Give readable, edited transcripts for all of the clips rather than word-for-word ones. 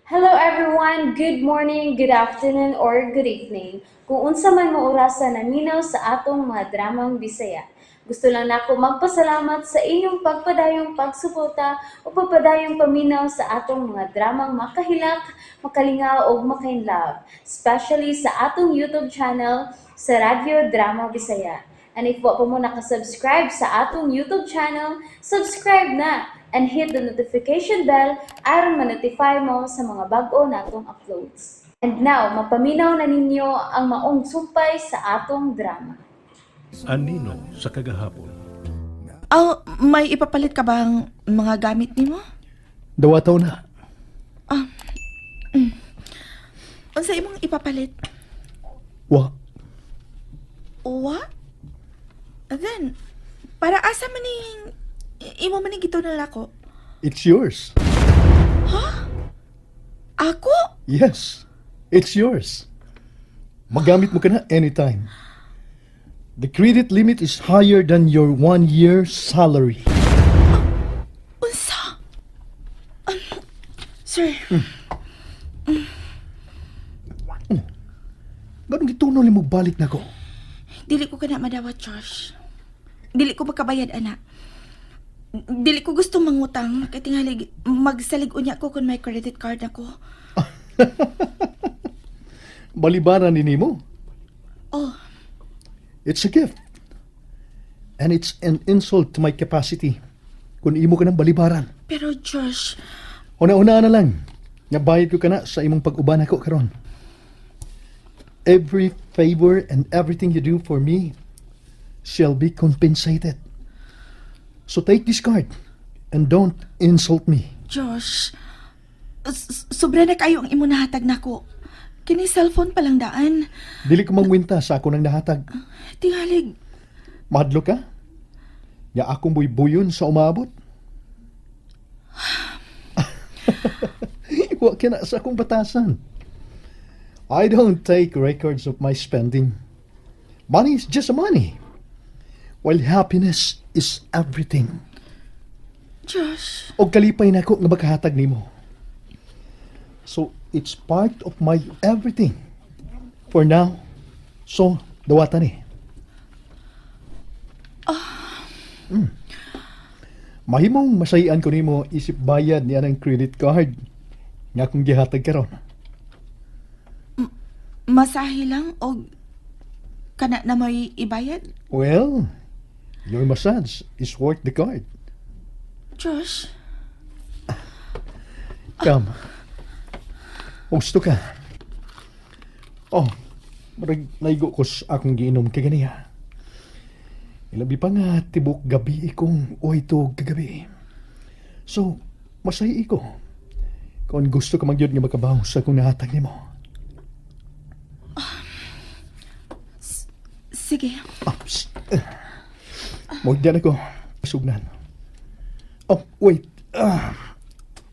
Hello everyone, good morning, good afternoon, or good evening. Kung unsa man mo orasan naminaw sa atong mga dramang Bisaya. Gusto lang nako magpasalamat sa inyong pagpadayong pagsuporta o pagpadayong paminaw sa atong mga dramang makahilak, makalingaw o makainlove, especially sa atong YouTube channel sa Radyo Drama Bisaya. And if wa pa mo nakasubscribe sa atong YouTube channel, subscribe na and hit the notification bell aron ma-notify mo sa mga bag-o natong uploads. And now, mapaminaw na ninyo ang maong sumpay sa atong drama. Anino sa Kagahapon. Oh, may ipapalit ka bang mga gamit nimo? Dawataw na. Unsa imong ipapalit? Wa. Wa? Then, para asa man ning imo man ning gitunal ako? It's yours. Ako? Yes. It's yours. Magamit mo ka na anytime. The credit limit is higher than your 1 year salary. Unsa? Sir, Ganun gitunol mo balik na ko. dili ko kana madawat, Josh. Dili ko makabayad, ana. Dili ko gusto mangutang kay tingali magsalig unya ko kung may credit card ako. Balibaran ni mo. Oh, It's a gift. And it's an insult to my capacity kung imo ka ng balibaran. pero Josh, Una-una na lang. Nabayad ko ka na sa imong pag-uban ako karon. Every favor and everything you do for me shall be compensated. So take this card and don't insult me. Josh, sobra na kayo ang imo nahatag nako. Kini cellphone pa lang daan. Dili ko mangwinta sa ako ng nahatag. Tingalig, Madlo ka? Ya akong buy-buyon sa umabot? Wa ka na sa akong batasan. I don't take records of my spending. Money is just money. While happiness is everything. Josh. O kalipay na ako nga makahatag nimo. So, it's part of my everything. For now. So, dawatan eh. Mahimong masayian ko nimo isip bayad niya ng credit card nga akong gihatag karon. Masahe lang o kana na may ibayad? Well, your massage is worth the card. Josh, Come. Gusto ka? Oh, marag naigo ko sa akong giinom kaganiya. Ilabi pa nga tibok gabi ikong ito kagabi. So, masayi ko. Kung gusto ka magyod nga makabaw sa kung nahatag nimo. sige. Psst. Magdiyan ako. Sugnan. Oh, wait.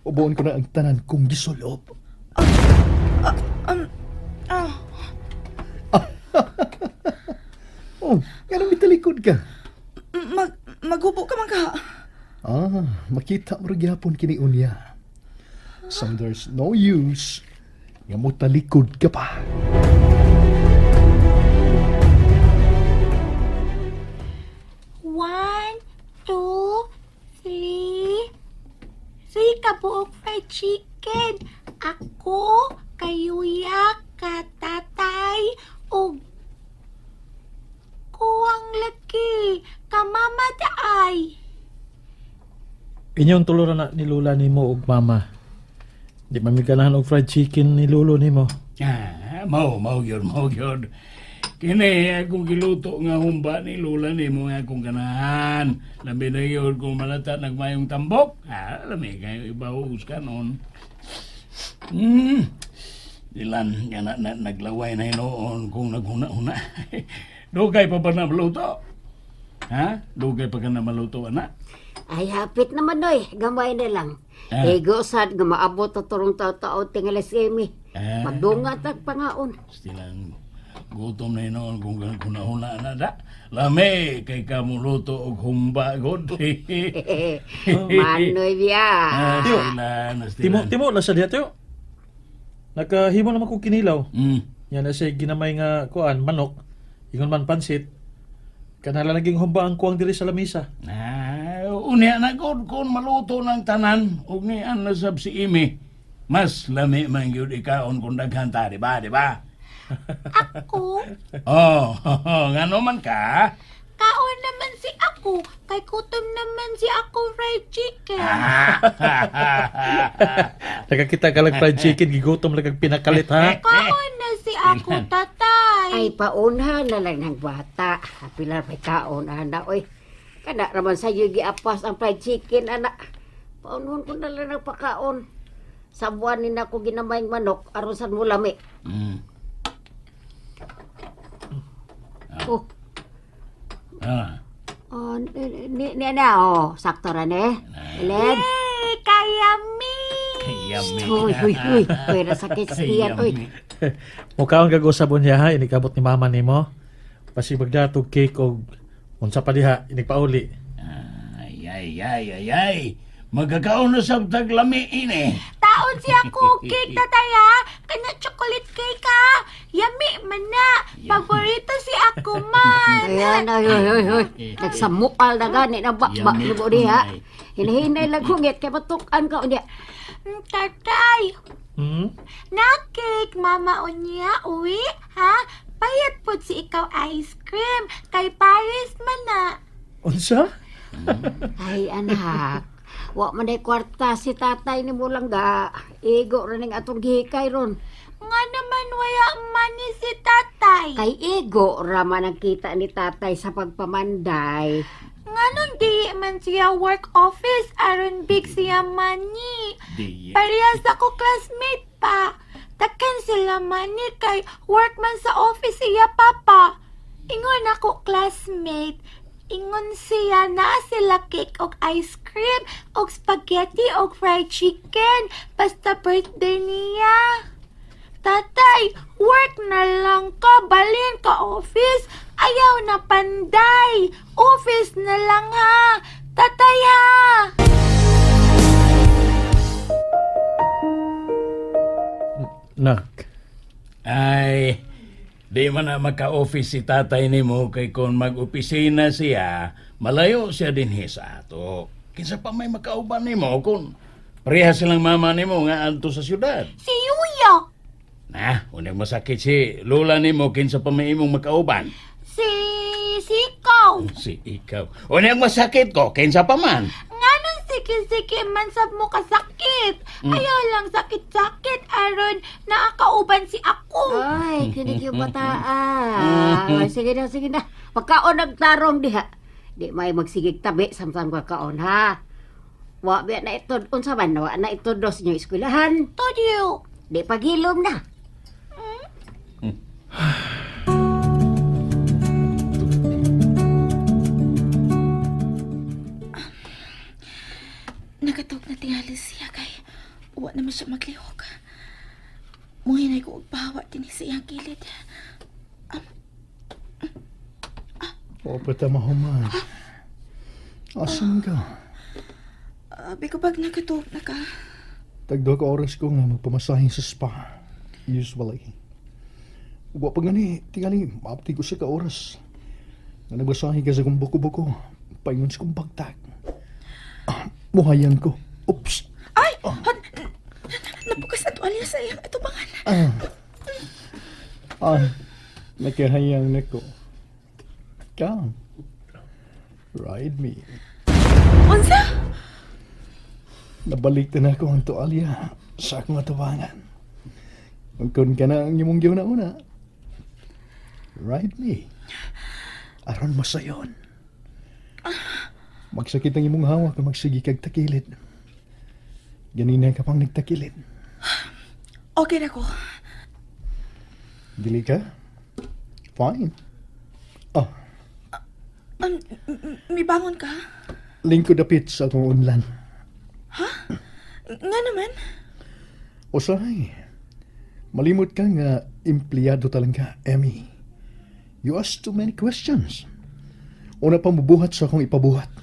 Ubuon ko na ang tanan kong gisulob. Oh, ganun mitalikod ka. Maghubo ka man ka. Makita mo rin yapon kini unya. So there's no use nga mo talikod ka pa. One, two, three. Three kabuok fried chicken. Ako, kayuya, katatay, o kuwang laki, kamamaday. Inyong tuluran na ni Lula nimo og mama. Di man mi ganahan og fried chicken ni Lolo nimo. Mao gyud. Kini akong giluto nga humba ni Lula nimo nga akong ganahan. Labi na yun kung malata nagmayong tambok. Lami kayo ibahus ka noon. Ilan nga naglaway na noon kung naghuna-huna. Dugay pa ba na maluto? Ha? Dugay pa ka na maluto, anak? Ay, hapit naman doy. Gamay na lang. Ego sad nga maabot na turong tao-tao tingalas emi. Magdungat at pangaon. Stilang gutom na noon kung kunahuna na da. Lame, kay kamuluto og humba god. Manoy biya. Timo Timo na sa diya tiyo. Nakahimo naman ko kinilaw. Hmm. Yan na siya ginamay nga kuan, manok. Ingon man pansit. Kanala naging humba ang kuwang diri sa lamisa. Unya na kon maluto ng tanan, ug ni an nasab si Imi. Mas lami man gyud ikaon kung daghan ta, di ba? Di ba? Ako? Oh, ngano man ka? Kaon naman si ako. Kay kutom naman si ako fried chicken. Nakakita ka lang fried chicken, gigutom lang kag pinakalit ha. Kaon na si ako, tatay. Ay, paunhan na lang ng bata. Pilar may kaon, anak. Oy, kada raman sa'yo giapas ang fried chicken, anak. Paunhon ko na lang ng pakaon. Sabuanin ako ginamayang manok, aron sa mulami. Hmm. Oh, Ah. oh, sakto ra ne. Elen. Hey, kayami. Yummy. Uy, pwera sakit siyan, uy. Mukhaon kag usabon niya ha, inikabot ni mama nimo. Pasibag datog cake og unsa pa diha, inikpauli. Ay. Magkakaon na sa taglami ini. Taon si ako cake, tatay ha. Kanya chocolate cake ha. Yummy man na. Paborito si ako man. Ayan, ay. Nagsamual na gani na bakba Yummy. lubo diha. Hinahinay lang hungit kay matukan ka unya. Tatay, Hmm? na cake mama unya, uwi, ha? Payat po si ikaw ice cream. Kay Paris man na. Unsa? Ay, anak. Wa man day kwarta si tatay ni mo lang ga. Igo ra ning atong gihikay ron. Nga naman waya man ni si tatay. Kay igo ra man ang kita ni tatay sa pagpamanday. Nga nun di man siya work office aron big siya money. Di. Parehas ako classmate pa. Takan sila money kay work man sa office siya papa. Ingon ako classmate. Ingon siya na sila cake og ice cream og spaghetti og fried chicken. Basta birthday niya. Tatay, work na lang ka. Balin ka office. Ayaw na panday. Office na lang ha. Tatay ha. Nak. Ay, di man na maka-office si tatay ni mo kay kung mag-opisina siya, malayo siya din sa ato. Kinsa pa may makauban ni mo kung pareha silang mama ni mo nga adto sa syudad. Si Yuya. Na, unang masakit si lola ni mo kinsa pa may imong makauban. Si ikaw. Si ikaw. Unang masakit ko, kinsa pa man. Nga nang sige man sa mo kasakit. Ayaw lang sakit-sakit aron naakauban si ako. Ay, kinig yung bataan. Ay, sige na. Pagkaon nagtarong diha. Di may magsigig tabi samtang pagkaon ha. Wa biya na ito, unsa man, wa na ito dos nyo eskwelahan. Todyo. Di paghilom na. Nagatog na tingali siya kay uwa naman siya maglihok. Muhinay ko og bawa din sa iyang kilid. O, pata mahuman. Asan ka? Abi ko pag nagatog na ka. Tagdo ka oras ko nga magpamasahin sa spa. Usually. Uwa pa gani, tingali, maapti ko siya ka oras. Nga nagbasahin ka sa kong buko-buko. Paingon sa kong pagtag. Muhayan ko. Oops! Ay! Napukas na tuwalya sa iyang atubangan. Nakahayang na ko. Come. Ride me. Unsa? Nabalik na ako ang tuwalya sa akong atubangan. Kung ka na ang imong una. Ride me. Aron masayon. Magsakit ang imong hawak kung magsigi kag takilid. Ganina ka pang nagtakilid. Okay na ko. Dili ka? Fine. May bangon ka? Lingkod dapit sa akong unlan. Nga naman? Usahay. Malimot ka nga empleyado talaga, Emmy. You ask too many questions. Una pang bubuhat sa akong ipabuhat.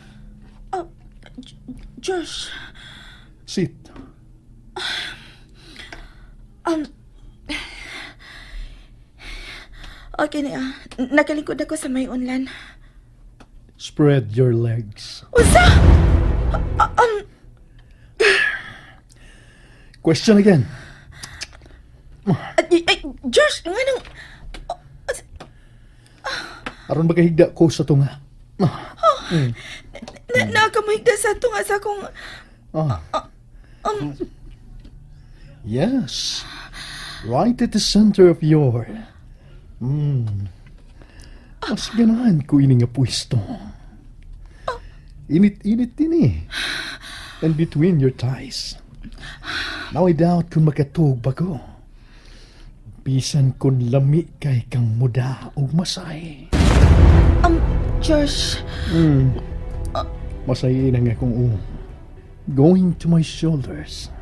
Josh, Sit. Okay na. Nakalingkod ako sa may unlan. Spread your legs. Usa? Question again. Josh, nga nang... Aron ba kahigda ko sa tunga? Nakamahigda sa tunga sa akong... Yes. Right at the center of your... Mas ganahan ko ini nga pwesto. Init-init din eh. And between your thighs. Now I doubt kung makatug ba ko. Bisan kung lami kay kang muda o masay. Josh, Masay na nga kung going to my shoulders.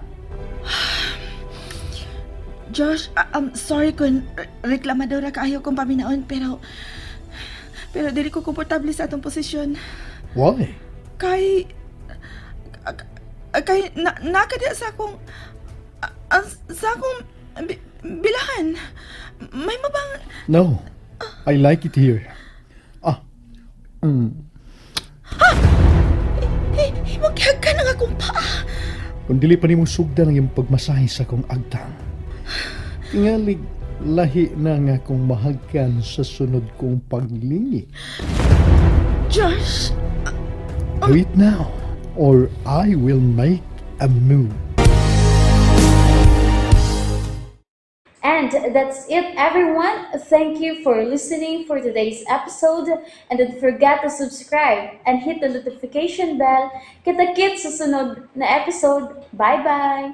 Josh, I'm sorry kung reklamadora kaayo kong paminaon, pero dili ko komportable sa atong posisyon. Why? Kay nakadya sa akong bilahan. May mabang... No. I like it here. Himugyag ka na nga kong paa. Kung dili pa ni mo sugdan ang iyong pagmasahe sa kong agtang. Tingalig lahi na nga kong mahagkan sa sunod kong paglingi. Josh, Do it now, or I will make a move. And that's it, everyone. Thank you for listening for today's episode. And don't forget to subscribe and hit the notification bell. Kita-kits sa sunod na episode. Bye-bye!